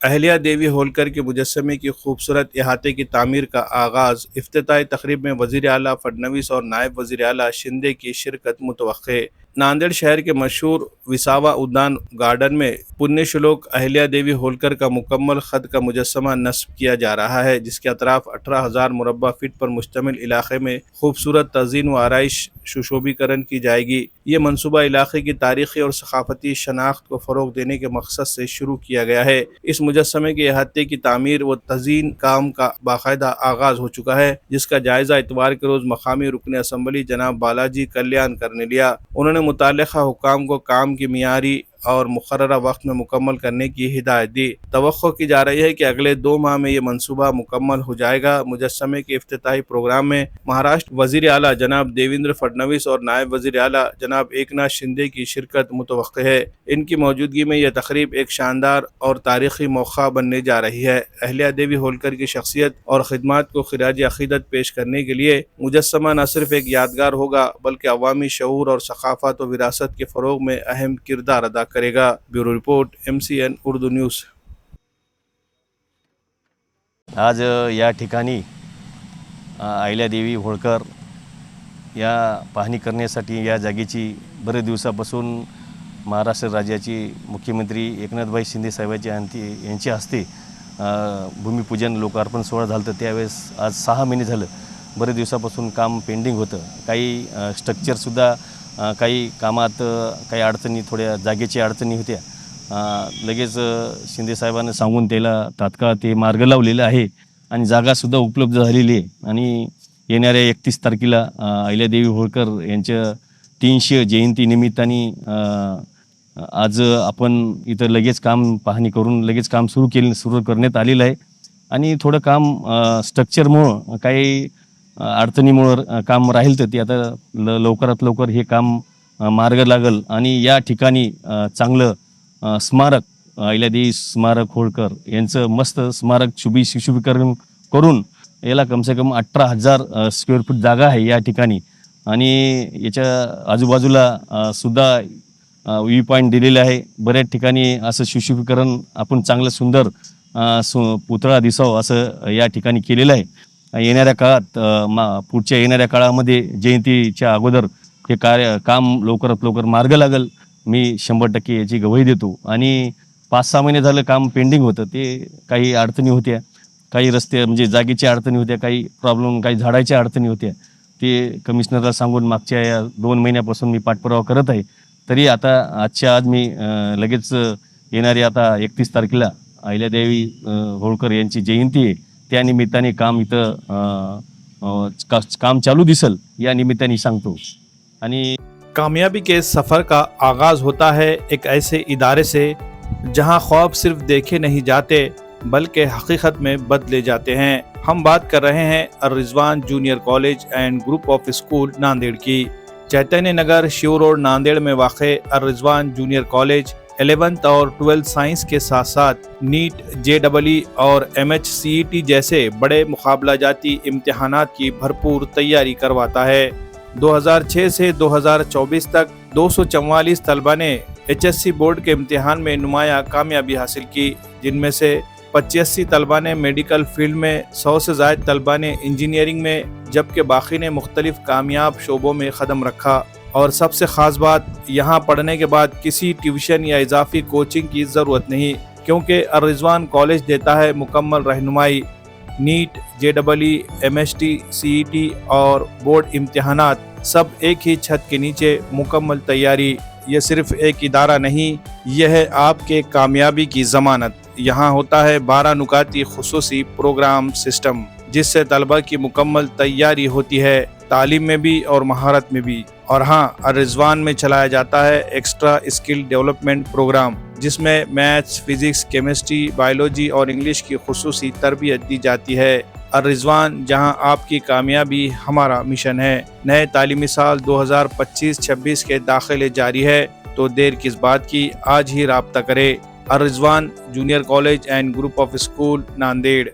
اہلیہ دیوی ہولکر کے مجسمے کی خوبصورت احاطے کی تعمیر کا آغاز، افتتاحی تقریب میں وزیر اعلیٰ فڈنویس اور نائب وزیر اعلیٰ شندے کی شرکت متوقع۔ ناندیڑ شہر کے مشہور وساوا ادیان گارڈن میں پنیہ شلوک اہلیہ دیوی ہولکر کا مکمل خط کا مجسمہ نصب کیا جا رہا ہے، جس کے اطراف 18,000 مربع فٹ پر مشتمل علاقے میں خوبصورت تزئین و آرائش شوشوبیکرن کی جائے گی۔ یہ منصوبہ علاقے کی تاریخی اور ثقافتی شناخت کو فروغ دینے کے مقصد سے شروع کیا گیا ہے۔ اس مجسمے کے احاطے کی تعمیر و تزئین کام کا باقاعدہ آغاز ہو چکا ہے، جس کا جائزہ اتوار کے روز مقامی رکن اسمبلی جناب بالاجی کلیانکر نے لیا۔ انہوں نے متعلقہ حکام کو کام کی معیاری اور مقررہ وقت میں مکمل کرنے کی ہدایت دی۔ توقع کی جا رہی ہے کہ اگلے 2 ماہ میں یہ منصوبہ مکمل ہو جائے گا۔ مجسمے کے افتتاحی پروگرام میں مہاراشٹر وزیر اعلیٰ جناب دیویندر فڈنویس اور نائب وزیر اعلیٰ جناب ایکناتھ شندے کی شرکت متوقع ہے۔ ان کی موجودگی میں یہ تقریب ایک شاندار اور تاریخی موقع بننے جا رہی ہے۔ اہلیہ دیوی ہولکر کی شخصیت اور خدمات کو خراج عقیدت پیش کرنے کے لیے مجسمہ نہ صرف ایک یادگار ہوگا بلکہ عوامی شعور اور ثقافت و وراثت کے فروغ میں اہم کردار ادا کرے گا۔ Bureau report MCN Urdu news. आज या ठिकाणी अहिल्यादेवी होळकर या पाहणी करण्यासाठी या जागेची बरेच दिवसापासून महाराष्ट्र राज्याचे मुख्यमंत्री एकनाथभाई शिंदे साहेबांच्या यांच्या हस्ते भूमिपूजन लोकार्पण सोहळा झाला होता। त्यावेळेस आज 6 महिने झालं बरेच दिवसापासून काम पेंडिंग होतं। काही स्ट्रक्चरसुद्धा काही कामात काही अडचणी, थोड्या जागेची अडचणी होत्या। लगेच शिंदे साहेबांना सांगून त्याला तात्काळ ते मार्ग लावलेला आहे आणि जागासुद्धा उपलब्ध झालेली आहे। आणि येणाऱ्या 31 तारखेला अहिल्यादेवी होळकर यांच्या 300 जयंती निमित्ताने आज आपण इथं लगेच काम पाहणी करून लगेच काम सुरू करण्यात आलेलं आहे। आणि थोडं काम स्ट्रक्चरमुळं काही अडचणीमुळं काम राहील, तर ते आता लवकरात लवकर हे काम मार्ग लागल आणि या ठिकाणी चांगलं स्मारक, अहिल्यादेवी स्मारक होळकर यांचं मस्त स्मारक सुशोभीकरण करून याला कमसे कम 18,000 स्क्वेअर फूट जागा आहे या ठिकाणी। आणि याच्या आजूबाजूला सुद्धा व्ह्यू पॉईंट दिलेले आहे। बऱ्याच ठिकाणी असं सुशोभीकरण आपण चांगलं सुंदर पुतळा दिसावं असं या ठिकाणी केलेलं आहे। येणाऱ्या काळात पुढच्या येणाऱ्या काळामध्ये जयंतीच्या अगोदर हे काम लवकरात लवकर मार्ग लागल, मी 100% याची गवाही देतो। आणि 5-6 महिने झालं काम पेंडिंग होतं, ते काही अडचणी होत्या, काही रस्ते म्हणजे जागेच्या अडचणी होत्या, काही प्रॉब्लेम, काही झाडाच्या अडचणी होत्या। ते कमिशनरला सांगून मागच्या या 2 महिन्यापासून मी पाठपुरावा करत आहे। तरी आता आजच्या आज मी लगेच येणारी आता 31 तारखेला अहिल्यादेवी होळकर यांची जयंती आहे, त्या निमित्ताने काम इथं काम चालू दिसल या निमित्ताने सांगतो। आणि कामयाबी के सफ़र का आगाज़ होता है एक ऐसे इदारे से जहां ख्वाब सिर्फ देखे नहीं जाते बल्कि हकीकत में बदले जाते हैं। हम बात कर रहे हैं Arrizwan junior college and group of school Nanded की। चैतन्य नगर शिव रोड नांदेड़ में वाक़े अर्रिज़वान जूनियर कॉलेज 11th और 12th साइंस के साथ साथ नीट, JEE और MHCET जैसे बड़े मुकाबला जाती इम्तिहानात की भरपूर तैयारी करवाता है। 2006 से 2024 तक 244 तलबा ने HSC बोर्ड के इम्तिहान में नुमाया कामयाबी हासिल की, जिनमें से 85 तलबा ने मेडिकल फील्ड में, 100 से ज़ायद तलबा ने इंजीनियरिंग में, जबकि बाकी ने मुख्तलिफ कामयाब शोबों में कदम रखा। और सबसे ख़ास बात, यहाँ पढ़ने के बाद किसी ट्यूशन या इजाफी कोचिंग की ज़रूरत नहीं, क्योंकि अर्रिज़वान कॉलेज देता है मुकम्मल रहनुमाई। नीट, JEE, MHT, CET और बोर्ड इम्तिहानात सब एक ही छत के नीचे मुकम्मल तैयारी। यह सिर्फ एक इदारा नहीं, यह है आपके कामयाबी की ज़मानत। यहाँ होता है 12 नुकाती खुसूसी प्रोग्राम सिस्टम, जिससे तलबा की मुकम्मल तैयारी होती है, तालीम में भी और महारत में भी। और हाँ, अर्रिज़वान में चलाया जाता है एक्स्ट्रा स्किल डेवलपमेंट प्रोग्राम, जिसमें मैथ्स, फिज़िक्स, केमिस्ट्री, बायोलॉजी और इंग्लिश की खुसूसी तरबियत दी जाती है। अर्रिज़वान, जहां आपकी कामयाबी हमारा मिशन है। नए तालीमी साल 2025-26 के दाखिले जारी है, तो देर किस बात की, आज ही राब्ता करें। Arrizwan junior college and group of school Nanded.